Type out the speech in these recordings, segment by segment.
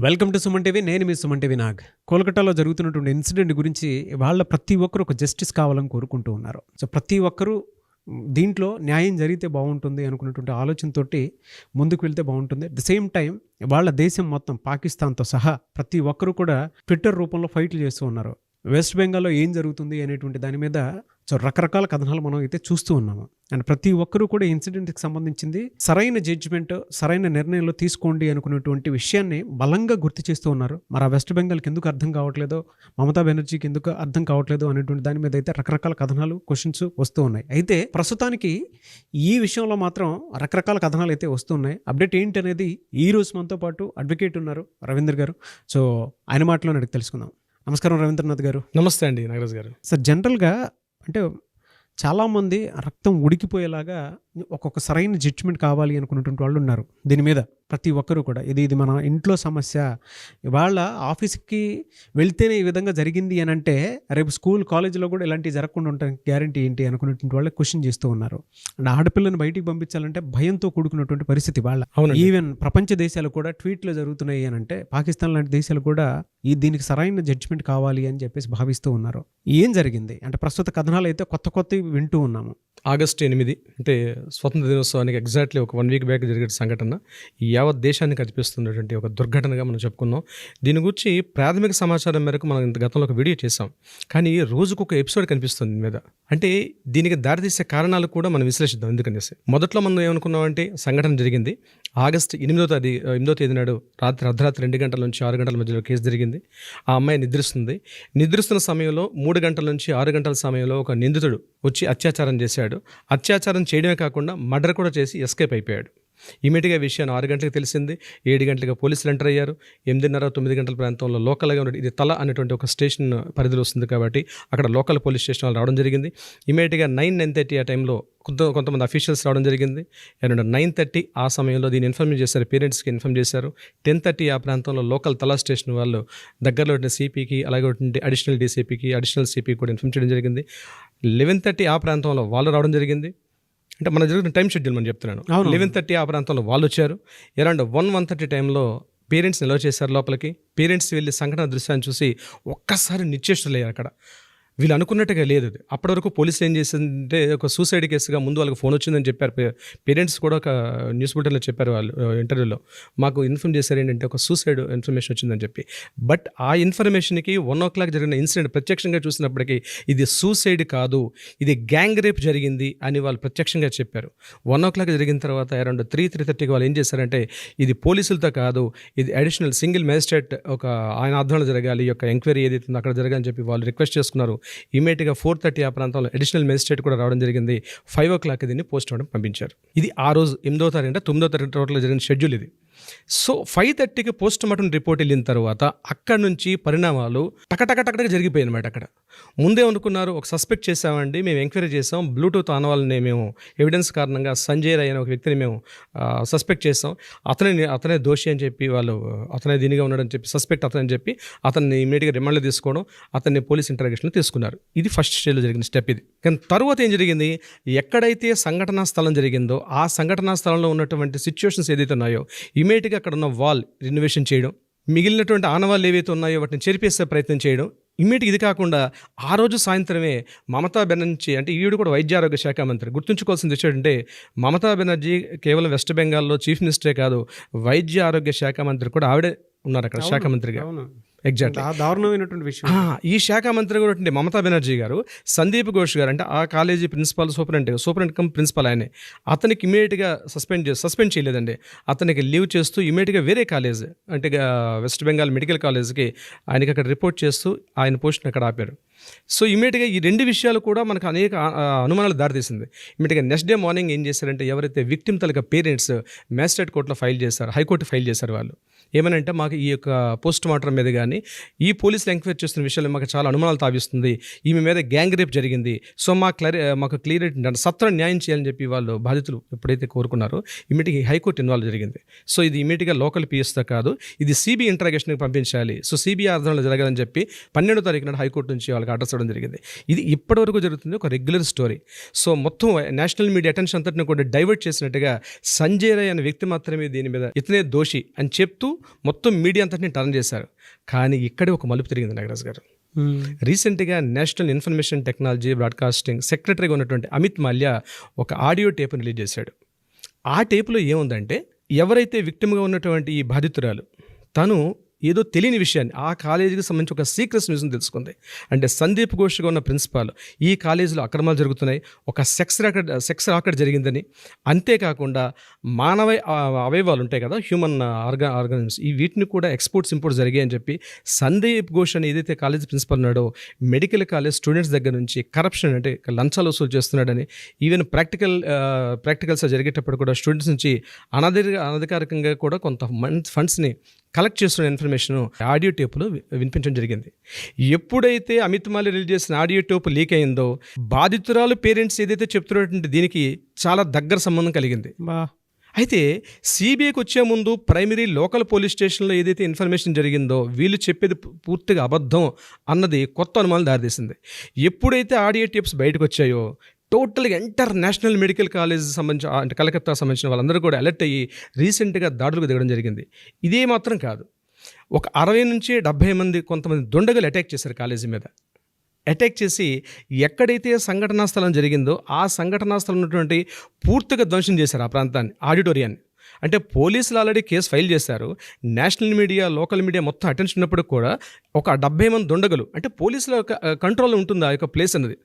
Welcome to Suman TV. నేను మీ Suman TV Nag. కోల్కతాలో జరుగుతున్నటువంటి ఇన్సిడెంట్ గురించి వాళ్ళ ప్రతి ఒక్కరు ఒక జస్టిస్ కావాలని కోరుకుంటూ ఉన్నారు. సో ప్రతి ఒక్కరూ దీంట్లో న్యాయం జరిగితే బాగుంటుంది అనుకున్నటువంటి ఆలోచనతోటి ముందుకు వెళ్తే బాగుంటుంది. అట్ ద సేమ్ టైం వాళ్ళ దేశం మొత్తం పాకిస్తాన్తో సహా ప్రతి ఒక్కరూ కూడా ట్విట్టర్ రూపంలో ఫైట్లు చేస్తూ ఉన్నారు. వెస్ట్ బెంగాల్లో ఏం జరుగుతుంది అనేటువంటి దాని మీద సో రకరకాల కథనాలు మనం అయితే చూస్తూ ఉన్నాము. అండ్ ప్రతి ఒక్కరూ కూడా ఇన్సిడెంట్కి సంబంధించింది సరైన జడ్జిమెంట్, సరైన నిర్ణయంలో తీసుకోండి అనుకున్నటువంటి విషయాన్ని బలంగా గుర్తు చేస్తూ ఉన్నారు. మరి ఆ వెస్ట్ బెంగాల్కి ఎందుకు అర్థం కావట్లేదో, మమతా బెనర్జీకి ఎందుకు అర్థం కావట్లేదు అనేటువంటి దాని మీద అయితే రకరకాల కథనాలు, క్వశ్చన్స్ వస్తూ ఉన్నాయి. అయితే ప్రస్తుతానికి ఈ విషయంలో మాత్రం రకరకాల కథనాలు అయితే వస్తున్నాయి. అప్డేట్ ఏంటి అనేది ఈ రోజు మనతో పాటు అడ్వకేట్ ఉన్నారు రవీంద్ర గారు. సో ఆయన మాటలో అడిగి తెలుసుకుందాం. నమస్కారం రవీంద్రనాథ్ గారు. నమస్తే అండి నాగరాజ్ గారు. సార్, జనరల్గా అంటే చాలామంది రక్తం ఉడికిపోయేలాగా ఒక్కొక్క సరైన జడ్జిమెంట్ కావాలి అనుకున్నటువంటి వాళ్ళు ఉన్నారు. దీని మీద ప్రతి ఒక్కరూ కూడా ఇది మన ఇంట్లో సమస్య, ఇవాళ ఆఫీస్కి వెళ్తేనే ఈ విధంగా జరిగింది అని అంటే రేపు స్కూల్ కాలేజీలో కూడా ఇలాంటివి జరగకుండా ఉండడానికి గ్యారంటీ ఏంటి అనుకున్నటువంటి వాళ్ళే క్వశ్చన్ చేస్తూ ఉన్నారు. అండ్ ఆడపిల్లని బయటికి పంపించాలంటే భయంతో కూడుకున్నటువంటి పరిస్థితి వాళ్ళ. ఈవెన్ ప్రపంచ దేశాలు కూడా ట్వీట్లు జరుగుతున్నాయి అని అంటే పాకిస్తాన్ లాంటి దేశాలు కూడా దీనికి సరైన జడ్జిమెంట్ కావాలి అని చెప్పేసి భావిస్తూ ఉన్నారు. ఏం జరిగింది అంటే ప్రస్తుత కథనాలు అయితే కొత్త వింటూ ఉన్నాము. ఆగస్టు 8 అంటే స్వతంత్ర దినోత్సవానికి ఎగ్జాక్ట్లీ ఒక 1 వీక్ బ్యాక్ జరిగే సంఘటన యావత్ దేశాన్ని కనిపిస్తున్నటువంటి ఒక దుర్ఘటనగా మనం చెప్పుకున్నాం. దీని గురించి ప్రాథమిక సమాచారం మేరకు మనం గతంలో ఒక వీడియో చేసాం, కానీ రోజుకొక ఎపిసోడ్ కనిపిస్తుంది దీని మీద. అంటే దీనికి దారితీసే కారణాలు కూడా మనం విశ్లేషిద్దాం. ఎందుకనేసి మొదట్లో మనం ఏమనుకున్నామంటే సంఘటన జరిగింది ఆగస్టు 8వ తేదీ నాడు అర్ధరాత్రి 2 గంటల నుంచి 6 గంటల మధ్యలో కేసు జరిగింది. ఆ అమ్మాయి నిద్రిస్తున్న సమయంలో 3 గంటల నుంచి 6 గంటల సమయంలో ఒక నిందితుడు వచ్చి అత్యాచారం చేశాడు. అత్యాచారం చేయడమే కాకుండా మర్డర్ కూడా చేసి ఎస్కేప్ అయిపోయాడు. ఇమీడియట్గా విషయాన్ని 6 గంటలకు తెలిసింది. 7 గంటలకు పోలీసులు ఎంటర్ అయ్యారు. 8:30, 9 గంటల ప్రాంతంలో లోకల్గా ఉన్న ఇది తల అనేటువంటి ఒక స్టేషన్ పరిధిలో వస్తుంది కాబట్టి అక్కడ లోకల్ పోలీస్ స్టేషన్ వాళ్ళు రావడం జరిగింది. ఇమీడియట్గా 9:30 ఆ టైంలో కొంతమంది అఫీషియల్స్ రావడం జరిగింది. అండ్ 9:30 ఆ సమయంలో దీన్ని ఇన్ఫార్మ్ చేశారు, పేరెంట్స్కి ఇన్ఫార్మ్ చేశారు. 10:30 ఆ ప్రాంతంలో లోకల్ తలా స్టేషన్ వాళ్ళు దగ్గరలో ఉన్న సిపికి, అలాగే అడిషనల్ డీసీపీకి, అడిషనల్ సిపికి కూడా ఇన్ఫార్మ్ చేయడం జరిగింది. 11:30 ఆ ప్రాంతంలో వాళ్ళు రావడం జరిగింది. అంటే మన జరుగుతున్న టైం షెడ్యూల్ మనం చెప్తున్నాను. 11:30 ఆ ప్రాంతంలో వాళ్ళు వచ్చారు. అరౌండ్ 1:30 టైంలో పేరెంట్స్ నిల్వ చేశారు లోపలికి. పేరెంట్స్ వెళ్ళి సంఘటన దృశ్యాన్ని చూసి ఒక్కసారి నిశ్చేష్టులయ్యారు. అక్కడ వీళ్ళు అనుకున్నట్టుగా లేదు. అప్పటి వరకు పోలీసులు ఏం చేసిందంటే ఒక సూసైడ్ కేసుగా ముందు వాళ్ళకి ఫోన్ వచ్చిందని చెప్పారు. పేరెంట్స్ కూడా ఒక న్యూస్ బులెటిన్లో చెప్పారు, వాళ్ళు ఇంటర్వ్యూలో మాకు ఇన్ఫార్మ్ చేశారు ఏంటంటే ఒక సూసైడ్ ఇన్ఫర్మేషన్ వచ్చిందని చెప్పి. బట్ ఆ ఇన్ఫర్మేషన్కి 1 o'clock జరిగిన ఇన్సిడెంట్ ప్రత్యక్షంగా చూసినప్పటికీ ఇది సూసైడ్ కాదు, ఇది గ్యాంగ్ రేప్ జరిగింది అని వాళ్ళు ప్రత్యక్షంగా చెప్పారు. 1 o'clock జరిగిన తర్వాత అరౌండ్ 3:30కి వాళ్ళు ఏం చేశారంటే ఇది పోలీసులతో కాదు, ఇది అడిషనల్ సింగిల్ మేజిస్ట్రేట్ ఒక ఆయన ఆధ్వర్యంలో జరగాలి, ఈ యొక్క ఎంక్వైరీ ఏదైతే ఉందో అక్కడ జరగాలని చెప్పి వాళ్ళు రిక్వెస్ట్ చేసుకున్నారు. ఇమీడియట్గా 4:30 ఆ ప్రాంతంలో అడిషనల్ మేజిస్ట్రేట్ కూడా రావడం జరిగింది. 5 o'clock దీన్ని పోస్ట్ మార్టం పంపించారు. ఇది ఆ రోజు 8వ తారీఖు 9వ తారీఖు టోటల్గా జరిగిన షెడ్యూల్ ఇది. సో 5:30కి పోస్ట్ మార్టం రిపోర్ట్ వెళ్ళిన తర్వాత అక్కడ నుంచి పరిణామాలు టకటక జరిగిపోయాయి అనమాట. అక్కడ ముందే అనుకున్నారు, ఒక సస్పెక్ట్ చేసామండి, మేము ఎంక్వైరీ చేసాం, బ్లూటూత్ ఆనవాళ్ళని మేము ఎవిడెన్స్ కారణంగా సంజయ్ రాయ్ అనే ఒక వ్యక్తిని మేము సస్పెక్ట్ చేసాం, అతనే దోషి అని చెప్పి వాళ్ళు అతనే దీనిగా ఉన్నాడని చెప్పి సస్పెక్ట్ అతనని చెప్పి అతన్ని ఇమీడియట్గా రిమాండ్లో తీసుకోవడం, అతన్ని పోలీస్ ఇంటరాగేషన్లో తీసుకున్నారు. ఇది ఫస్ట్ స్టేజ్లో జరిగిన స్టెప్ ఇది. కానీ తర్వాత ఏం జరిగింది, ఎక్కడైతే సంఘటనా స్థలం జరిగిందో ఆ సంఘటనా స్థలంలో ఉన్నటువంటి సిచ్యువేషన్స్ ఏదైతే ఉన్నాయో ఇమీడియట్గా అక్కడ ఉన్న వాల్ రినోవేషన్ చేయడం, మిగిలినటువంటి ఆనవాళ్ళు ఏవైతే ఉన్నాయో వాటిని చెరిపేసే ప్రయత్నం చేయడం. ఇమ్మీడియట్గా ఇది కాకుండా ఆ రోజు సాయంత్రమే మమతా బెనర్జీ, అంటే ఈవిడ కూడా వైద్య ఆరోగ్య శాఖ మంత్రి, గుర్తుంచుకోవాల్సింది ఏంటంటే మమతా బెనర్జీ కేవలం వెస్ట్ బెంగాల్లో చీఫ్ మినిస్టరే కాదు, వైద్య ఆరోగ్య శాఖ మంత్రి కూడా ఆవిడే ఉన్నారు అక్కడ శాఖ మంత్రిగా. ఎగ్జాక్ట్లీ దారుణమైనటువంటి విషయం. ఈ శాఖ మంత్రి కూడా మమతా బెనర్జీ గారు, సందీప్ ఘోష్ గారు అంటే ఆ college principal superintendent cum principal ఆయనే, అతనికి ఇమీడియట్గా సస్పెండ్ చేయలేదండి. అతనికి లీవ్ చేస్తూ ఇమీడియట్గా వేరే కాలేజ్ అంటే వెస్ట్ బెంగాల్ మెడికల్ కాలేజ్కి ఆయనకి అక్కడ రిపోర్ట్ చేస్తూ ఆయన పోస్ట్ని అక్కడ ఆపారు. సో ఇమీడియట్గా ఈ 2 విషయాలు కూడా మనకు అనేక అనుమానాలు దారితీసింది. ఇమీడియట్గా నెక్స్ట్ డే మార్నింగ్ ఏం చేశారంటే ఎవరైతే విక్టిమ్ తలక పేరెంట్స్ మ్యాజిస్ట్రేట్ కోర్టులో ఫైల్ చేశారు, హైకోర్టు ఫైల్ చేశారు. వాళ్ళు ఏమనంటే మాకు ఈ యొక్క పోస్ట్ మార్టం మీద కానీ కానీ ఈ పోలీసులు ఎంక్వైరీ చేస్తున్న విషయాలు మాకు చాలా అనుమానాలు తావిస్తుంది, ఈమె మీద గ్యాంగ్ రేప్ జరిగింది, సో మాకు క్లియర్ సత్వర న్యాయం చేయాలని చెప్పి వాళ్ళు బాధితులు ఎప్పుడైతే కోరుకున్నారో ఇమీడియట్గా హైకోర్టు ఇన్వాల్వ్ జరిగింది. సో ఇది ఇమీడియట్గా లోకల్ పిఎస్తో కాదు, ఇది సిబిఐ ఇంటరాగేషన్కి పంపించాలి, సో సిబిఐ ఆధారంలో జరగాలని చెప్పి 12వ తారీఖు నాడు హైకోర్టు నుంచి వాళ్ళకి ఆర్డర్స్ ఇవ్వడం జరిగింది. ఇది ఇప్పటివరకు జరుగుతుంది ఒక రెగ్యులర్ స్టోరీ. సో మొత్తం నేషనల్ మీడియా అటెన్షన్ అంతటిని కూడా డైవర్ట్ చేసినట్టుగా సంజయ్ రాయ్ అనే వ్యక్తి మాత్రమే దీని మీద ఇతనే దోషి అని చెప్తూ మొత్తం మీడియా అంతటిని టర్న్ చేశారు. కానీ ఇక్కడే ఒక మలుపు తిరిగింది నాగరాజ్ గారు. రీసెంట్గా నేషనల్ ఇన్ఫర్మేషన్ టెక్నాలజీ బ్రాడ్కాస్టింగ్ సెక్రటరీగా ఉన్నటువంటి అమిత్ మాల్యా ఒక ఆడియో టేప్ని రిలీజ్ చేశాడు. ఆ టేప్లో ఏముందంటే, ఎవరైతే విక్టిమ్గా ఉన్నటువంటి ఈ బాధితురాలు తను ఏదో తెలియని విషయాన్ని ఆ కాలేజీకి సంబంధించి ఒక సీక్రెట్స్ న్యూస్ని తెలుసుకుంది. అంటే సందీప్ ఘోష్గా ఉన్న ప్రిన్సిపాల్ ఈ కాలేజీలో అక్రమాలు జరుగుతున్నాయి, ఒక సెక్స్ రాకెట్ జరిగిందని, అంతేకాకుండా మానవ అవయవాలు ఉంటాయి కదా, హ్యూమన్ ఆర్గానిజమ్స్, ఈ వీటిని కూడా ఇంపోర్ట్స్ జరిగాయని చెప్పి సందీప్ ఘోష్ అని ఏదైతే కాలేజీ ప్రిన్సిపల్ ఉన్నాడో మెడికల్ కాలేజ్ స్టూడెంట్స్ దగ్గర నుంచి కరప్షన్ అంటే లంచాలు వసూలు చేస్తున్నాడని, ఈవెన్ ప్రాక్టికల్స్ జరిగేటప్పుడు కూడా స్టూడెంట్స్ నుంచి అనధికారికంగా కూడా కొంత ఫండ్స్ని కలెక్ట్ చేస్తున్న ఇన్ఫర్మేషన్ ఆడియో టేపులో వినిపించడం జరిగింది. ఎప్పుడైతే అమిత్ మాల్యా రిలీజ్ చేసిన ఆడియో టేపు లీక్ అయిందో బాధితురాలు పేరెంట్స్ ఏదైతే చెప్తున్నటువంటి దీనికి చాలా దగ్గర సంబంధం కలిగింది. అయితే సిబిఐకి వచ్చే ముందు ప్రైమరీ లోకల్ పోలీస్ స్టేషన్లో ఏదైతే ఇన్ఫర్మేషన్ జరిగిందో వీళ్ళు చెప్పేది పూర్తిగా అబద్ధం అన్నది కొత్త అనుమానాలు దారితీసింది. ఎప్పుడైతే ఆడియో టేప్స్ బయటకు వచ్చాయో టోటల్గా ఇంటర్నేషనల్ మెడికల్ కాలేజ్ సంబంధించిన అంటే కలకత్తాకు సంబంధించిన వాళ్ళందరూ కూడా అలర్ట్ అయ్యి రీసెంట్గా దాడులకు దిగడం జరిగింది. ఇదే మాత్రం కాదు, ఒక 60 నుంచి 70 మంది కొంతమంది దుండగులు అటాక్ చేశారు కాలేజీ మీద. అటాక్ చేసి ఎక్కడైతే సంఘటనా స్థలం జరిగిందో ఆ సంఘటనా స్థలం ఉన్నటువంటి పూర్తిగా ధ్వంసం చేశారు ఆ ప్రాంతాన్ని, ఆడిటోరియాన్ని. అంటే పోలీసులు ఆల్రెడీ కేసు ఫైల్ చేశారు, నేషనల్ మీడియా లోకల్ మీడియా మొత్తం అటెన్షన్ ఉన్నప్పుడు కూడా ఒక 70 మంది దుండగులు, అంటే పోలీసుల కంట్రోల్లో ఉంటుంది ఆ యొక్క ప్లేస్ అన్నది.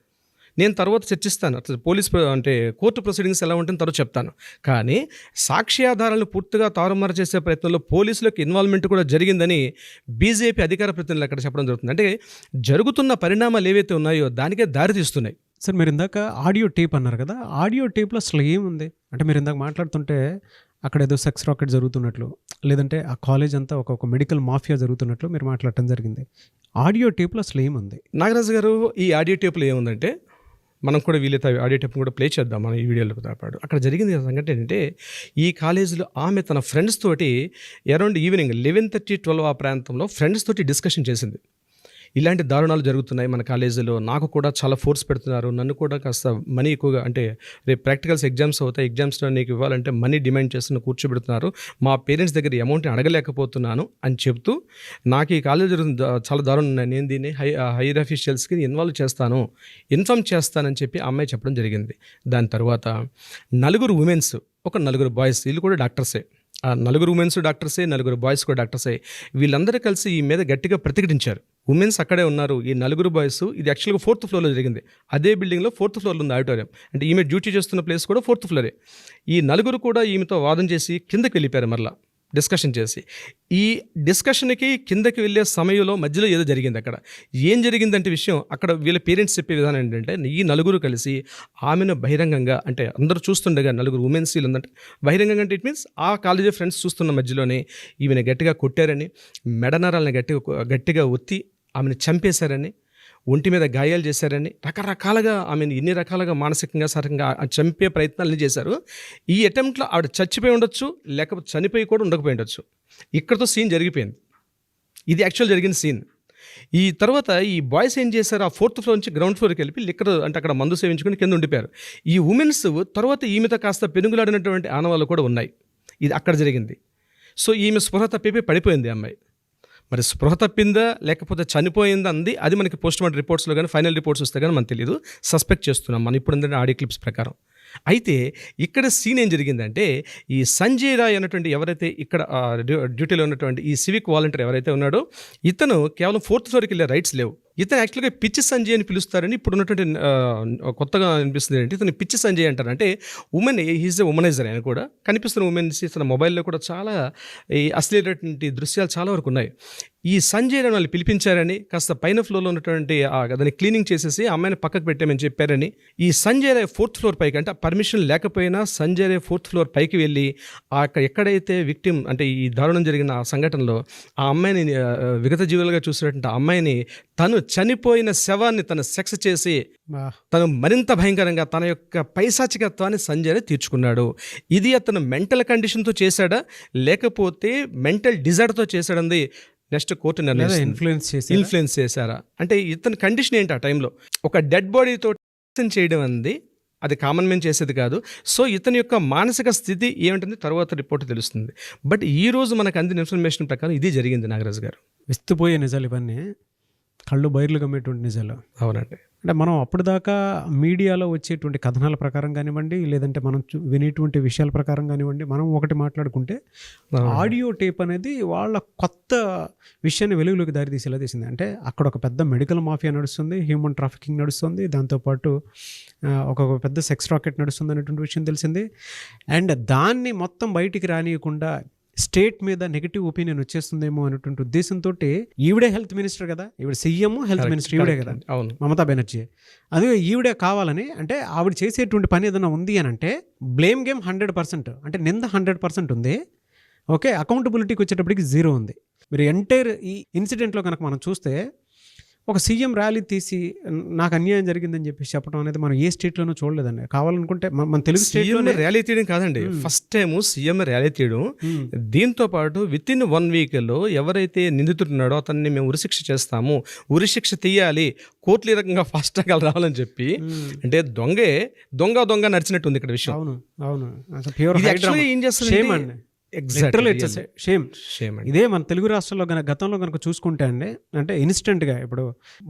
నేను తర్వాత చర్చిస్తాను, అసలు అంటే కోర్టు ప్రొసీడింగ్స్ ఎలా ఉంటుందో తర్వాత చెప్తాను. కానీ సాక్ష్యాధారాలను పూర్తిగా తారుమారు చేసే ప్రయత్నంలో పోలీసులకు ఇన్వాల్వ్మెంట్ కూడా జరిగిందని బీజేపీ అధికార ప్రతినిధులు అక్కడ చెప్పడం జరుగుతుంది. అంటే జరుగుతున్న పరిణామాలు ఏవైతే ఉన్నాయో దానికే దారి తీస్తున్నాయి. సార్, మీరు ఇందాక ఆడియో టేప్ అన్నారు కదా, ఆడియో టేప్లో అసలు ఏముంది అంటే, మీరు ఇందాక మాట్లాడుతుంటే అక్కడ ఏదో సెక్స్ రాకెట్ జరుగుతున్నట్లు, లేదంటే ఆ కాలేజ్ అంతా ఒక మెడికల్ మాఫియా జరుగుతున్నట్లు మీరు మాట్లాడటం జరిగింది. ఆడియో టేప్లో అసలు ఏముంది నాగరాజు గారు? ఈ ఆడియో టేప్లో ఏముందంటే, మనం కూడా వీలైతే ఆడియో టేప్ కూడా ప్లే చేద్దాం మన ఈ వీడియోలో పాటు. అక్కడ జరిగింది సంగతి ఏంటంటే, ఈ కాలేజీలో ఆమె తన ఫ్రెండ్స్ తోటి అరౌండ్ ఈవినింగ్ 11:30-12 ఆ ప్రాంతంలో ఫ్రెండ్స్ తోటి డిస్కషన్ చేసింది. ఇలాంటి దారుణాలు జరుగుతున్నాయి మన కాలేజీలో, నాకు కూడా చాలా ఫోర్స్ పెడుతున్నారు, నన్ను కూడా కాస్త మనీ ఎక్కువగా, అంటే రేపు ప్రాక్టికల్స్ ఎగ్జామ్స్ అవుతాయి, ఎగ్జామ్స్లో నీకు ఇవ్వాలంటే మనీ డిమాండ్ చేస్తున్న కూర్చోబెడుతున్నారు, మా పేరెంట్స్ దగ్గర అమౌంట్ని అడగలేకపోతున్నాను అని చెప్తూ, నాకు ఈ కాలేజ్ చాలా దారుణం ఉన్నాయి, నేను దీన్ని హైయర్ అఫీషియల్స్కి ఇన్వాల్వ్ చేస్తాను, ఇన్ఫార్మ్ చేస్తానని చెప్పి ఆ అమ్మాయి చెప్పడం జరిగింది. దాని తర్వాత 4 ఉమెన్స్, ఒక 4 బాయ్స్, వీళ్ళు కూడా డాక్టర్సే. ఆ 4 ఉమెన్స్ డాక్టర్సే, 4 బాయ్స్ కూడా డాక్టర్సే. వీళ్ళందరూ కలిసి ఈ మీద గట్టిగా ప్రతిఘటించారు. ఉమెన్స్ అక్కడే ఉన్నారు, ఈ 4 బాయ్స్, ఇది యాక్చువల్గా 4th ఫ్లోర్లో జరిగింది. అదే బిల్డింగ్లో 4th ఫ్లోర్లో ఉంది ఆడిటోరియం, అంటే ఈమె డ్యూటీ చేస్తున్న ప్లేస్ కూడా 4th ఫ్లోరే. ఈ 4 కూడా ఈమెతో వాదన చేసి కిందకి వెళ్ళిపోయారు. మరలా డిస్కషన్ చేసి, ఈ డిస్కషన్కి కిందకి వెళ్ళే సమయంలో మధ్యలో ఏదో జరిగింది. అక్కడ ఏం జరిగిందంటే విషయం, అక్కడ వీళ్ళ పేరెంట్స్ చెప్పే విధానం ఏంటంటే, ఈ 4 కలిసి ఆమెను బహిరంగంగా, అంటే అందరూ చూస్తుండగా 4 ఉమెన్స్ ఉందంటే బహిరంగంగా, అంటే ఇట్ మీన్స్ ఆ కాలేజీ ఫ్రెండ్స్ చూస్తున్న మధ్యలోనే ఈమెను గట్టిగా కొట్టారని, మెడనరాలను గట్టిగా ఒత్తి ఆమెను చంపేశారని, ఒంటి మీద గాయాలు చేశారని, రకరకాలుగా ఆమెను ఎన్ని రకాలుగా మానసికంగా శారీరకంగా చంపే ప్రయత్నాలు చేశారు. ఈ అటెంప్ట్లో ఆవిడ చచ్చిపోయి ఉండొచ్చు, లేకపోతే చనిపోయి కూడా ఉండకపోయి ఉండొచ్చు. ఇక్కడతో సీన్ జరిగిపోయింది. ఇది యాక్చువల్ జరిగిన సీన్. ఈ తర్వాత ఈ బాయ్స్ ఏం చేశారు, ఆ 4th ఫ్లోర్ నుంచి గ్రౌండ్ ఫ్లోర్కి వెళ్ళి లిక్కర్, అంటే అక్కడ మందు సేవించుకుని కింద ఉండిపోయారు. ఈ ఉమెన్స్ తర్వాత ఈమెతో కాస్త పెనుగులాడినటువంటి ఆనవాళ్ళు కూడా ఉన్నాయి. ఇది అక్కడ జరిగింది. సో ఈమె స్పృహ తప్పి పడిపోయింది అమ్మాయి. మరి స్పృహ తప్పిందా లేకపోతే చనిపోయిందా అంది, అది మనకి పోస్ట్మార్టం రిపోర్ట్స్లో కానీ ఫైనల్ రిపోర్ట్స్ వస్తే కానీ మనకు తెలియదు. సస్పెక్ట్ చేస్తున్నాం మనం ఇప్పుడు ఏంటంటే ఆడియో క్లిప్స్ ప్రకారం. అయితే ఇక్కడ సీన్ ఏం జరిగిందంటే, ఈ సంజయ్ రాయ్ అన్నటువంటి ఎవరైతే ఇక్కడ డ్యూటీలో ఉన్నటువంటి ఈ సివిక్ వాలంటీర్ ఎవరైతే ఉన్నాడో, ఇతను కేవలం 4th ఫ్లోర్కి వెళ్ళే రైట్స్ లేవు. ఇతను యాక్చువల్గా పిచ్చి సంజయ్ అని పిలుస్తారని ఇప్పుడు ఉన్నటువంటి కొత్తగా అనిపిస్తుంది ఏంటి, ఇతను పిచ్చి సంజయ్ అంటారు. అంటే హీజ్ ఎ ఉమనైజర్. ఆయన కూడా కనిపిస్తున్న ఉమెన్స్ తన మొబైల్లో కూడా చాలా ఈ అశ్లీలటువంటి దృశ్యాలు చాలా వరకు ఉన్నాయి. ఈ సంజయ్ రావు వాళ్ళు పిలిపించారని, కాస్త పైన ఫ్లోర్లో ఉన్నటువంటి దాన్ని క్లీనింగ్ చేసేసి ఆ అమ్మాయిని పక్కకు పెట్టామని చెప్పారని, ఈ సంజయ్ రాయ్ 4th ఫ్లోర్ పైకి, అంటే పర్మిషన్ లేకపోయినా సంజయ్ రాయ్ 4th ఫ్లోర్ పైకి వెళ్ళి అక్కడ ఎక్కడైతే విక్టిమ్ అంటే ఈ దారుణం జరిగిన ఆ సంఘటనలో ఆ అమ్మాయిని విగత జీవులుగా చూసినటువంటి ఆ అమ్మాయిని తను చనిపోయిన శవాన్ని తను సెక్స్ చేసి తను మరింత భయంకరంగా తన యొక్క పైశాచికత్వాన్ని సంజయ్ రాయ్ తీర్చుకున్నాడు. ఇది అతను మెంటల్ కండిషన్తో చేశాడా లేకపోతే మెంటల్ డిజార్డర్తో చేశాడంది నెక్స్ట్ కోర్టు ఇన్ఫ్లుయెన్స్ చేశారా? అంటే ఇతని కండిషన్ ఏంటి ఆ టైంలో? ఒక డెడ్ బాడీతో చేయడం అనేది అది కామన్ మ్యాన్ చేసేది కాదు. సో ఇతని యొక్క మానసిక స్థితి ఏమిటంది తర్వాత రిపోర్ట్ తెలుస్తుంది. బట్ ఈ రోజు మనకు అందిన ఇన్ఫర్మేషన్ ప్రకారం ఇది జరిగింది. నాగరాజు గారు, విస్తుపోయే నిజాలు ఇవన్నీ, కళ్ళు బయర్లు గమ్మేటువంటి నిజాలు. అవునండి. అంటే మనం అప్పుడు దాకా మీడియాలో వచ్చేటువంటి కథనాల ప్రకారం కానివ్వండి, లేదంటే మనం వినేటువంటి విషయాల ప్రకారం కానివ్వండి, మనం ఒకటి మాట్లాడుకుంటే ఆడియో టేప్ అనేది వాళ్ళ కొత్త విషయాన్ని వెలుగులోకి దారితీసేలా తీసింది. అంటే అక్కడ ఒక పెద్ద మెడికల్ మాఫియా నడుస్తుంది, హ్యూమన్ ట్రాఫికింగ్ నడుస్తుంది, దాంతోపాటు ఒక పెద్ద సెక్స్ రాకెట్ నడుస్తుంది అనేటువంటి విషయం తెలిసింది. అండ్ దాన్ని మొత్తం బయటికి రానియకుండా స్టేట్ మీద నెగిటివ్ ఒపీనియన్ వచ్చేస్తుందేమో అనేటువంటి ఉద్దేశంతో ఈవిడే హెల్త్ మినిస్టర్ కదా, ఈవిడ సీఎం హెల్త్ మినిస్టర్ ఈవిడే కదా, మమతా బెనర్జీ. అదే ఈవిడే కావాలని, అంటే ఆవిడ చేసేటువంటి పని ఏదైనా ఉంది అని అంటే బ్లేమ్ గేమ్ 100%, అంటే నింద 100% ఉంది. ఓకే, అకౌంటబిలిటీకి వచ్చేటప్పటికి 0 ఉంది. మీరు ఎంటైర్ ఈ ఇన్సిడెంట్లో కనుక మనం చూస్తే ఒక సీఎం ర్యాలీ తీసి నాకు అన్యాయం జరిగిందని చెప్పి చెప్పడం అనేది మనం ఏ స్టేట్లోనూ చూడలేదండి. కావాలనుకుంటే మన తెలుగు స్టేట్లో ర్యాలీ తీయడం కాదండి, ఫస్ట్ టైం సీఎం ర్యాలీ తీయడం. దీంతో పాటు వితిన్ 1 వీక్లో ఎవరైతే నిందితున్నాడో అతన్ని మేము ఉరిశిక్ష చేస్తాము, ఉరిశిక్ష తీయాలి, కోర్టులు ఈ రకంగా ఫాస్ట్గా రావాలని చెప్పి, అంటే దొంగ నడిచినట్టు ఉంది ఇక్కడ విషయం. అవును అవును, ఏం చేస్తుంది ఇదే మన తెలుగు రాష్ట్రాల్లో గతంలో కనుక చూసుకుంటే అండి, అంటే ఇన్స్టెంట్గా ఇప్పుడు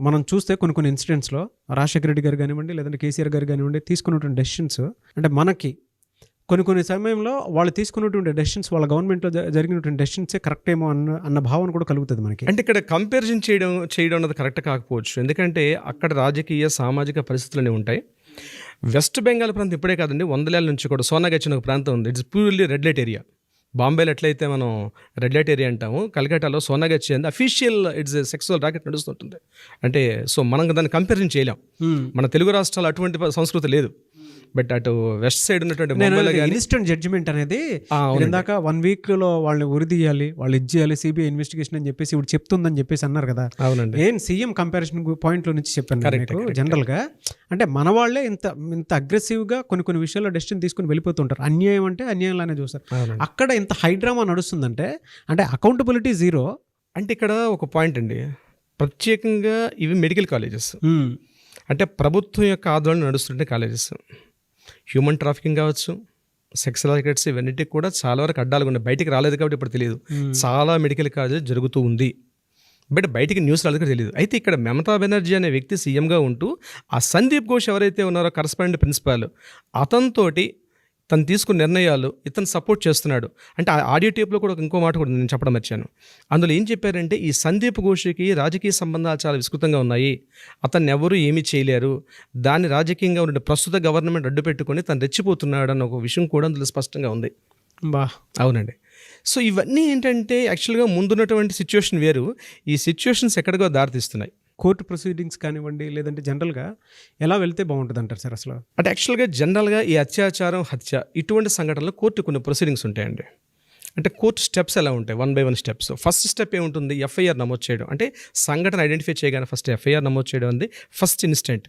మనం చూస్తే కొన్ని ఇన్సిడెంట్స్లో రాజశేఖర రెడ్డి గారు కానివ్వండి, లేదంటే కేసీఆర్ గారు కానివ్వండి, తీసుకున్నటువంటి డెసిషన్స్, అంటే మనకి కొన్ని సమయంలో వాళ్ళు తీసుకున్నటువంటి డెసిషన్స్, వాళ్ళ గవర్నమెంట్లో జరిగినటువంటి డెసిషన్సే కరెక్ట్ ఏమో అన్న భావన కూడా కలుగుతుంది మనకి. అంటే ఇక్కడ కంపారిజన్ చేయడం అన్నది కరెక్ట్ కాకపోవచ్చు, ఎందుకంటే అక్కడ రాజకీయ సామాజిక పరిస్థితులనే ఉంటాయి. వెస్ట్ బెంగాల్ ప్రాంతం ఇప్పుడే కాదండి, 100 ఏళ్ళ నుంచి కూడా సోనాగచ్ అనే ఒక ప్రాంతం ఉంది. It's purely red light area. బాంబేలో ఎట్లయితే మనం రెడ్ లైట్ ఏరియా అంటాము, కలకట్టాలో సోనాగచ్ అంది అఫీషియల్ ఇట్స్ సెక్సువల్ రాకెట్ నడుస్తుంటుంది. అంటే సో మనం దాన్ని కంపారిజన్ చేయలేం. మన తెలుగు రాష్ట్రాలు అటువంటి సంస్కృతి లేదు. బట్ అటు వెస్ట్ సైడ్ ఉన్నటువంటి ఇన్స్టెంట్ జడ్జిమెంట్ అనేది ఇందాక 1 వీక్లో వాళ్ళని ఉరిదీయాలి, వాళ్ళు ఇచ్చేయాలి, సిబిఐ ఇన్వెస్టిగేషన్ అని చెప్పేసి ఇప్పుడు చెప్తుందని చెప్పేసి అన్నారు కదా. అవునండి, ఏం సీఎం కంపారిజన్ పాయింట్లో నుంచి చెప్పాను. జనరల్గా అంటే మన వాళ్ళే ఇంత అగ్రెసివ్గా కొన్ని విషయాల్లో డెసిషన్ తీసుకుని వెళ్ళిపోతుంటారు. అన్యాయం అంటే అన్యాయంలానే చూస్తారు. అక్కడ ఇంత హైడ్రామా నడుస్తుందంటే అంటే అకౌంటబిలిటీ 0. అంటే ఇక్కడ ఒక పాయింట్ అండి, ప్రత్యేకంగా ఇవి మెడికల్ కాలేజెస్, అంటే ప్రభుత్వం యొక్క ఆధ్వర్యంలో నడుస్తుంటే కాలేజెస్. హ్యూమన్ ట్రాఫికింగ్ కావచ్చు, సెక్స్ రాకెట్స్, ఇవన్నిటికి కూడా చాలా వరకు అడ్డాలుగా ఉన్నాయి. బయటికి రాలేదు కాబట్టి ఇప్పుడు తెలియదు. చాలా మెడికల్ కాలేజెస్ జరుగుతూ ఉంది, బట్ బయటికి న్యూస్ రాలేదు తెలియదు. అయితే ఇక్కడ మమతా బెనర్జీ అనే వ్యక్తి సీఎంగా ఉంటూ ఆ సందీప్ ఘోష్ ఎవరైతే ఉన్నారో కరస్పాండెంట్ ప్రిన్సిపాల్, అతనితోటి తను తీసుకున్న నిర్ణయాలు ఇతను సపోర్ట్ చేస్తున్నాడు. అంటే ఆ ఆడియో టేప్లో కూడా ఇంకో మాట కూడా నేను చెప్పడం వచ్చాను. అందులో ఏం చెప్పారంటే ఈ సందీప్ ఘోష్కి రాజకీయ సంబంధాలు చాలా విస్తృతంగా ఉన్నాయి, అతన్ని ఎవరు ఏమీ చేయలేరు, దాన్ని రాజకీయంగా ఉన్న ప్రస్తుత గవర్నమెంట్ అడ్డు పెట్టుకొని తను రెచ్చిపోతున్నాడు అన్న ఒక విషయం కూడా అందులో స్పష్టంగా ఉంది. అవునండి. సో ఇవన్నీ ఏంటంటే యాక్చువల్గా ముందున్నటువంటి సిచ్యువేషన్ వేరు, ఈ సిచ్యువేషన్స్ ఎక్కడికో దారితీస్తున్నాయి. కోర్టు ప్రొసీడింగ్స్ కానివ్వండి, లేదంటే జనరల్గా ఎలా వెళ్తే బాగుంటుంది అంటారు సార్ అసలు? అంటే యాక్చువల్గా జనరల్గా ఈ అత్యాచారం, హత్య ఇటువంటి సంఘటనలో కోర్టు కొన్ని ప్రొసీడింగ్స్ ఉంటాయండి. అంటే కోర్టు స్టెప్స్ ఎలా ఉంటాయి, 1 by 1 స్టెప్స్. ఫస్ట్ స్టెప్ ఏముంటుంది, ఎఫ్ఐఆర్ నమోదు చేయడం. అంటే సంఘటన ఐడెంటిఫై చేయగానే ఫస్ట్ ఎఫ్ఐఆర్ నమోదు చేయడం అనేది ఫస్ట్ ఇన్స్టెంట్.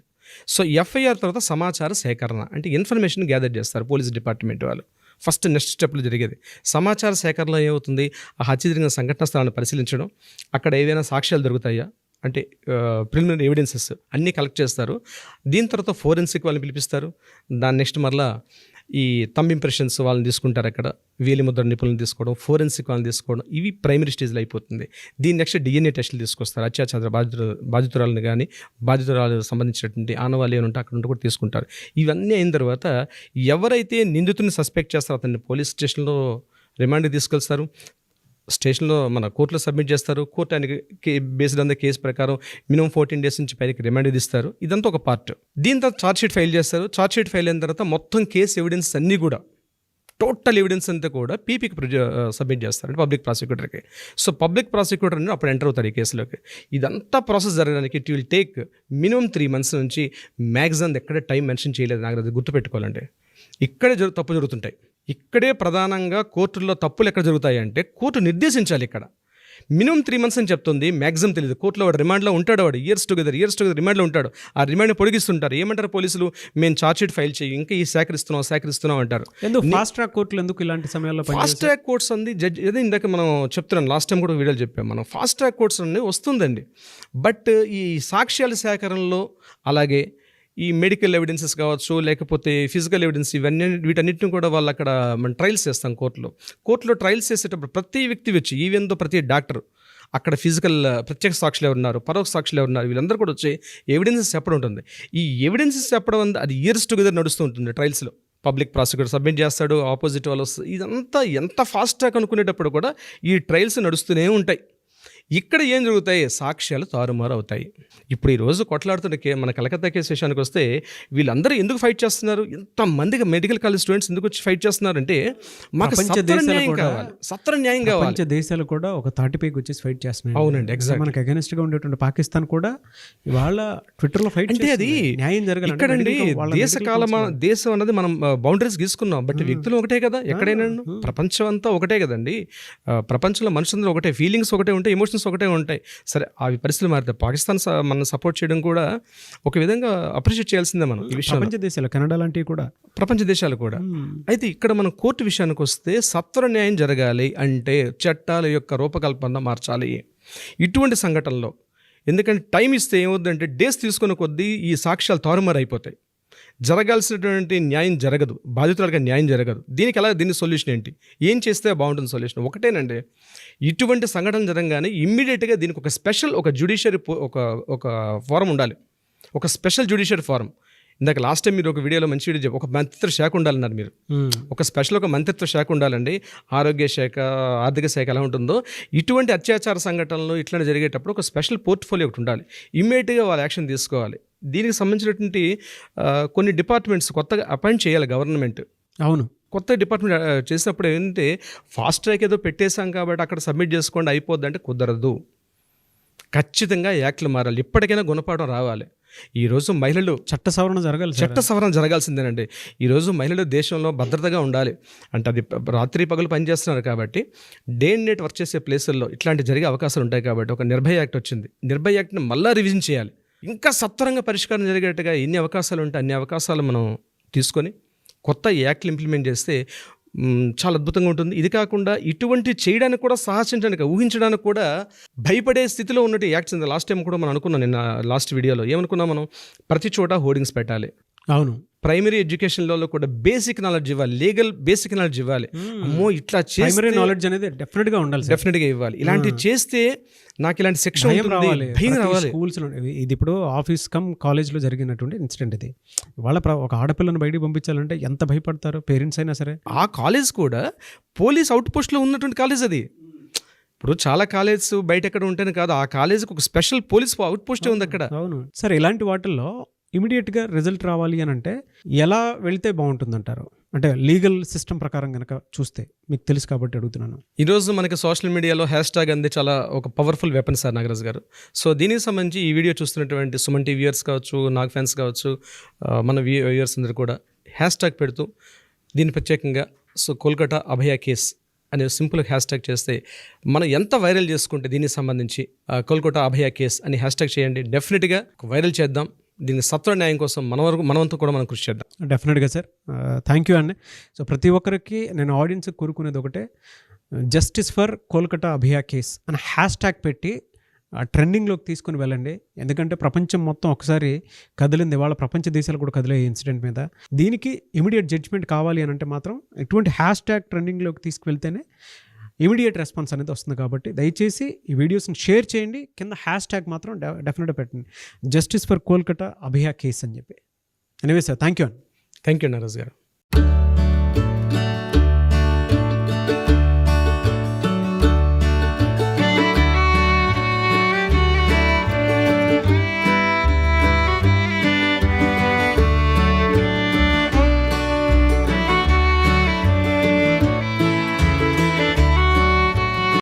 సో ఎఫ్ఐఆర్ తర్వాత సమాచార సేకరణ, అంటే ఇన్ఫర్మేషన్ గ్యాదర్ చేస్తారు పోలీస్ డిపార్ట్మెంట్ వాళ్ళు. ఫస్ట్ నెక్స్ట్ స్టెప్లో జరిగేది సమాచార సేకరణలో ఏమవుతుంది, ఆ హత్య జరిగిన సంఘటన స్థలాన్ని పరిశీలించడం, అక్కడ ఏవైనా సాక్ష్యాలు దొరుకుతాయా, అంటే ప్రిలిమినరీ ఎవిడెన్సెస్ అన్నీ కలెక్ట్ చేస్తారు. దీని తర్వాత ఫోరెన్సిక్ వాళ్ళని పిలిపిస్తారు. దాని నెక్స్ట్ మరలా ఈ థంబ్ ఇంప్రెషన్స్ వాళ్ళని తీసుకుంటారు, అక్కడ వేలి ముద్ర నిపుణులను తీసుకోవడం, ఫోరెన్సిక్ వాళ్ళని తీసుకోవడం, ఇవి ప్రైమరీ స్టేజ్లో అయిపోతుంది. దీని నెక్స్ట్ డిఎన్ఏ టెస్టులు తీసుకొస్తారు. అత్యాచార బాధితురాలను కానీ బాధితురాలు సంబంధించినటువంటి ఆనవాళ్ళు ఏమైనా ఉంటే అక్కడ ఉంటే కూడా తీసుకుంటారు. ఇవన్నీ అయిన తర్వాత ఎవరైతే నిందితుడిని సస్పెక్ట్ చేస్తారో అతన్ని పోలీస్ స్టేషన్లో రిమాండ్కి తీసుకెళ్తారు. స్టేషన్లో మన కోర్టులో సబ్మిట్ చేస్తారు. కోర్టు ఆయనకి బేస్డ్ ఆన్ ద కేసు ప్రకారం మినిమం 14 days నుంచి పైకి రిమాండ్ ఇస్తారు. ఇదంతా ఒక పార్ట్. దీని తర్వాత ఛార్జ్ షీట్ ఫైల్ చేస్తారు. ఛార్జ్ షీట్ ఫైల్ అయిన తర్వాత మొత్తం కేసు ఎవిడెన్స్ అన్నీ కూడా టోటల్ ఎవిడెన్స్ అంతా కూడా పీపీకి సబ్మిట్ చేస్తారు అంటే పబ్లిక్ ప్రాసిక్యూటర్కి. సో పబ్లిక్ ప్రాసిక్యూటర్ అని అప్పుడు ఎంటర్ అవుతారు ఈ కేసులోకి. ఇదంతా ప్రాసెస్ జరగడానికి it will take minimum 3 months నుంచి మ్యాక్సిమం ఎక్కడ టైం మెన్షన్ చేయలేదు. నాకు అది గుర్తుపెట్టుకోవాలంటే ఇక్కడే తప్పు జరుగుతుంటాయి. ఇక్కడే ప్రధానంగా కోర్టుల్లో తప్పులు ఎక్కడ జరుగుతాయి అంటే కోర్టు నిర్దేశించాలి. ఇక్కడ మినిమం 3 months అని చెప్తుంది, మ్యాక్సిమం తెలియదు. కోర్టులో వాడు రిమాండ్లో ఉంటాడు, వాడు ఇయర్స్ టుగెదర్ రిమాండ్లో ఉంటాడు. ఆ రిమాండ్ పొడిగిస్తుంటారు. ఏమంటారు పోలీసులు, మేము ఛార్జ్ షీట్ ఫైల్ చేయి, ఇంకా ఈ సేకరిస్తున్నాం అంటారు. ఎందుకు ఫాస్ట్ ట్రాక్ కోర్టులు ఎందుకు ఇలాంటి సమయాల్లో ఫాస్ట్ ట్రాక్ కోర్ట్స్ అంది జడ్జ్ ఏదో ఇందాక మనం చెప్తున్నాం, లాస్ట్ టైం కూడా వీడియోలు చెప్పాం మనం. ఫాస్ట్ ట్రాక్ కోర్ట్స్ అన్నీ వస్తుందండి. బట్ ఈ సాక్ష్యాల సేకరణలో అలాగే ఈ మెడికల్ ఎవిడెన్సెస్ కావచ్చు, లేకపోతే ఫిజికల్ ఎవిడెన్స్, వీటన్నిటిని కూడా వాళ్ళు అక్కడ మనం ట్రయల్స్ చేస్తాం కోర్టులో ట్రయల్స్ చేసేటప్పుడు ప్రతి వ్యక్తి వచ్చి, ఈవెన్ దో ప్రతి డాక్టర్ అక్కడ ఫిజికల్ ప్రత్యక్ష సాక్షులు ఎవరున్నారు, పరోక్ష సాక్షులు ఎవరున్నారు, వీళ్ళందరూ కూడా వచ్చి ఎవిడెన్సెస్ చెప్పడం ఉంటుంది. ఈ ఎవిడెన్సెస్ చెప్పడం అది ఇయర్స్ టుగెదర్ నడుస్తూ ఉంటుంది ట్రయల్స్లో. పబ్లిక్ ప్రాసిక్యూటర్ సబ్మిట్ చేస్తాడు, ఆపోజిట్ వాళ్ళు వస్తుంది. ఇదంతా ఎంత ఫాస్ట్ ట్రాక్ అనుకునేటప్పుడు కూడా ఈ ట్రయల్స్ నడుస్తూనే ఉంటాయి. ఇక్కడ ఏం జరుగుతాయి, సాక్ష్యాలు తారుమారు అవుతాయి. ఇప్పుడు ఈరోజు కొట్లాడుతున్న మన కలకత్తా కేసు విషయానికి వస్తే వీళ్ళందరూ ఎందుకు ఫైట్ చేస్తున్నారు, ఎంతమందికి మెడికల్ కాలేజ్ స్టూడెంట్స్ ఎందుకు వచ్చి ఫైట్ చేస్తున్నారంటే మాకు సత్వర న్యాయం కావాలి. ప్రపంచ దేశాలు కూడా ఒక తాటిపైకి వచ్చేసి ఫైట్ చేస్తున్నాయి. అవునండి, ఎగ్జాక్ట్. మనకు అగైనెస్ట్ గా ఉండేటువంటి పాకిస్తాన్ కూడా ఇవాళ ట్విట్టర్ లో ఫైట్ అంటే అది న్యాయం జరగాలి. ఇక్కడండి దేశం అన్నది మనం బౌండరీస్ గీసుకున్నాం, బట్ వ్యక్తులు ఒకటే కదా. ఎక్కడైనా ప్రపంచం అంతా ఒకటే కదండి. ప్రపంచంలో మనుషులందరూ ఒకటే, ఫీలింగ్స్ ఒకటే ఉంటాయి, ఎమోషన్స్ ఒకటే ఉంటాయి. సరే అవి పరిస్థితులు మారితే పాకిస్తాన్ మనం సపోర్ట్ చేయడం కూడా ఒక విధంగా అప్రిషియేట్ చేయాల్సిందే మనం. ఈ విషయం ప్రపంచ దేశాలు, కెనడా లాంటివి కూడా, ప్రపంచ దేశాలు కూడా. అయితే ఇక్కడ మనం కోర్టు విషయానికి వస్తే సత్వర న్యాయం జరగాలి అంటే చట్టాల యొక్క రూపకల్పన మార్చాలి ఇటువంటి సంఘటనలో. ఎందుకంటే టైం ఇస్తే ఏమవుతుందంటే డేస్ తీసుకున్న కొద్దీ ఈ సాక్ష్యాలు తారుమారు అయిపోతాయి. జరగాల్సినటువంటి న్యాయం జరగదు, బాధితులుగా న్యాయం జరగదు. దీని సొల్యూషన్ ఏంటి, ఏం చేస్తే బాగుంటుంది సొల్యూషన్? ఒకటేనండి, ఇటువంటి సంఘటన జరగగానే ఇమ్మీడియట్గా దీనికి ఒక స్పెషల్ జ్యుడిషియరీ ఒక ఫోరం ఉండాలి, ఒక స్పెషల్ జ్యుడిషియరీ ఫోరం. ఇందాక లాస్ట్ టైం మీరు ఒక వీడియోలో మంచి వీడియో ఒక మంత్రిత్వ శాఖ ఉండాలన్నారు మీరు. ఒక మంత్రిత్వ శాఖ ఉండాలండి. ఆరోగ్య శాఖ, ఆర్థిక శాఖ ఎలా ఉంటుందో ఇటువంటి అత్యాచార సంఘటనలు ఇట్లా జరిగేటప్పుడు ఒక స్పెషల్ పోర్ట్ఫోలియో ఒకటి ఉండాలి. ఇమ్మీడియట్గా వాళ్ళు యాక్షన్ తీసుకోవాలి. దీనికి సంబంధించినటువంటి కొన్ని డిపార్ట్మెంట్స్ కొత్తగా అపాయింట్ చేయాలి గవర్నమెంట్. అవును, కొత్త డిపార్ట్మెంట్ చేసినప్పుడు ఏంటంటే ఫాస్ట్ ట్రాక్ ఏదో పెట్టేశాం కాబట్టి అక్కడ సబ్మిట్ చేసుకోండి అయిపోద్ది అంటే కుదరదు. ఖచ్చితంగా యాక్ట్లు మారాలి, ఇప్పటికైనా గుణపాఠం రావాలి. ఈరోజు మహిళలు చట్ట సవరణ జరగాల్సిందేనండి. ఈరోజు మహిళలు దేశంలో భద్రతగా ఉండాలి అంటే అది రాత్రి పగలు పనిచేస్తున్నారు కాబట్టి డే అండ్ నైట్ వర్క్ చేసే ప్లేసుల్లో ఇట్లాంటి జరిగే అవకాశాలు ఉంటాయి. కాబట్టి ఒక నిర్భయ యాక్ట్ వచ్చింది, నిర్భయ యాక్ట్ని మళ్ళీ రివిజన్ చేయాలి. ఇంకా సత్వరంగా పరిష్కారం జరిగేట్టుగా ఎన్ని అవకాశాలు ఉంటే అన్ని అవకాశాలు మనం తీసుకొని కొత్త యాక్ట్లు ఇంప్లిమెంట్ చేస్తే చాలా అద్భుతంగా ఉంటుంది. ఇది కాకుండా ఇటువంటి చేయడానికి కూడా సాహసించడానికి, ఊహించడానికి కూడా భయపడే స్థితిలో ఉన్నట్టు యాక్ట్స్. లాస్ట్ టైం కూడా మనం అనుకున్నాం, నిన్న లాస్ట్ వీడియోలో ఏమనుకున్నాం మనం, ప్రతి చోట హోర్డింగ్స్ పెట్టాలి. అవును, ప్రైమరీ ఎడ్యుకేషన్లో కూడా బేసిక్ నాలెడ్జ్ ఇవ్వాలి, లీగల్ బేసిక్ నాలెడ్జ్ ఇవ్వాలి. అమ్మో ఇట్లా ప్రైమరీ నాలెడ్జ్ అనేది డెఫినెట్గా ఉండాలి, డెఫినెట్గా ఇవ్వాలి. ఇలాంటివి చేస్తే నాకు ఇలాంటి శిక్ష రావాలి, భయం రావాలి. స్కూల్స్లో ఇది ఇప్పుడు ఆఫీస్ కమ్ కాలేజ్లో జరిగినటువంటి ఇన్సిడెంట్ ఇది. వాళ్ళ ఒక ఆడపిల్లను బయటికి పంపించాలంటే ఎంత భయపడతారు పేరెంట్స్ అయినా సరే. ఆ కాలేజ్ కూడా పోలీస్ అవుట్ పోస్ట్లో ఉన్నటువంటి కాలేజ్ అది. ఇప్పుడు చాలా కాలేజ్ బయట ఎక్కడ ఉంటేనే కాదు, ఆ కాలేజ్కి ఒక స్పెషల్ పోలీస్ అవుట్ పోస్టే ఉంది అక్కడ. అవును సరే, ఇలాంటి వాటిల్లో ఇమీడియట్గా రిజల్ట్ రావాలి అని అంటే ఎలా వెళ్తే బాగుంటుందంటారు? అంటే లీగల్ సిస్టమ్ ప్రకారం కనుక చూస్తే, మీకు తెలుసు కాబట్టి అడుగుతున్నాను. ఈరోజు మనకి సోషల్ మీడియాలో హ్యాష్ ట్యాగ్ అంది చాలా ఒక పవర్ఫుల్ వెపన్ సార్ నాగరాజ్ గారు. సో దీనికి సంబంధించి ఈ వీడియో చూస్తున్నటువంటి సుమన్ టీవీ వ్యూయర్స్ కావచ్చు, నాగ్ ఫ్యాన్స్ కావచ్చు, మన వ్యూయర్స్ అందరూ కూడా హ్యాష్ ట్యాగ్ పెడుతూ దీన్ని ప్రత్యేకంగా కోల్కతా అభయ కేస్ అనే సింపుల్ హ్యాష్ ట్యాగ్ చేస్తే మనం ఎంత వైరల్ చేసుకుంటే దీనికి సంబంధించి కోల్కతా అభయ కేస్ అని హ్యాష్ ట్యాగ్ చేయండి. డెఫినెట్గా వైరల్ చేద్దాం. దీనికి సత్వర న్యాయం కోసం మనవంతా కూడా మనం కృషి చేద్దాం. డెఫినెట్గా సార్, థ్యాంక్ యూ అండి. సో ప్రతి ఒక్కరికి నేను ఆడియన్స్కి కోరుకునేది ఒకటే, justice for Kolkata Abhaya case అని హ్యాష్ ట్యాగ్ పెట్టి ట్రెండింగ్లోకి తీసుకుని వెళ్ళండి. ఎందుకంటే ప్రపంచం మొత్తం ఒకసారి కదిలింది, వాళ్ళ ప్రపంచ దేశాలు కూడా కదిలే ఇన్సిడెంట్ మీద. దీనికి ఇమీడియట్ జడ్జ్మెంట్ కావాలి అని అంటే మాత్రం ఇటువంటి హ్యాష్ ట్యాగ్ ట్రెండింగ్లోకి తీసుకువెళ్తేనే ఇమీడియట్ రెస్పాన్స్ అనేది వస్తుంది. కాబట్టి దయచేసి ఈ వీడియోస్ని షేర్ చేయండి, కింద హ్యాష్ ట్యాగ్ మాత్రం డెఫినెట్గా పెట్టండి, justice for Kolkata Abhaya case అని చెప్పి. Anyway sir, thank you Nagaraj గారు.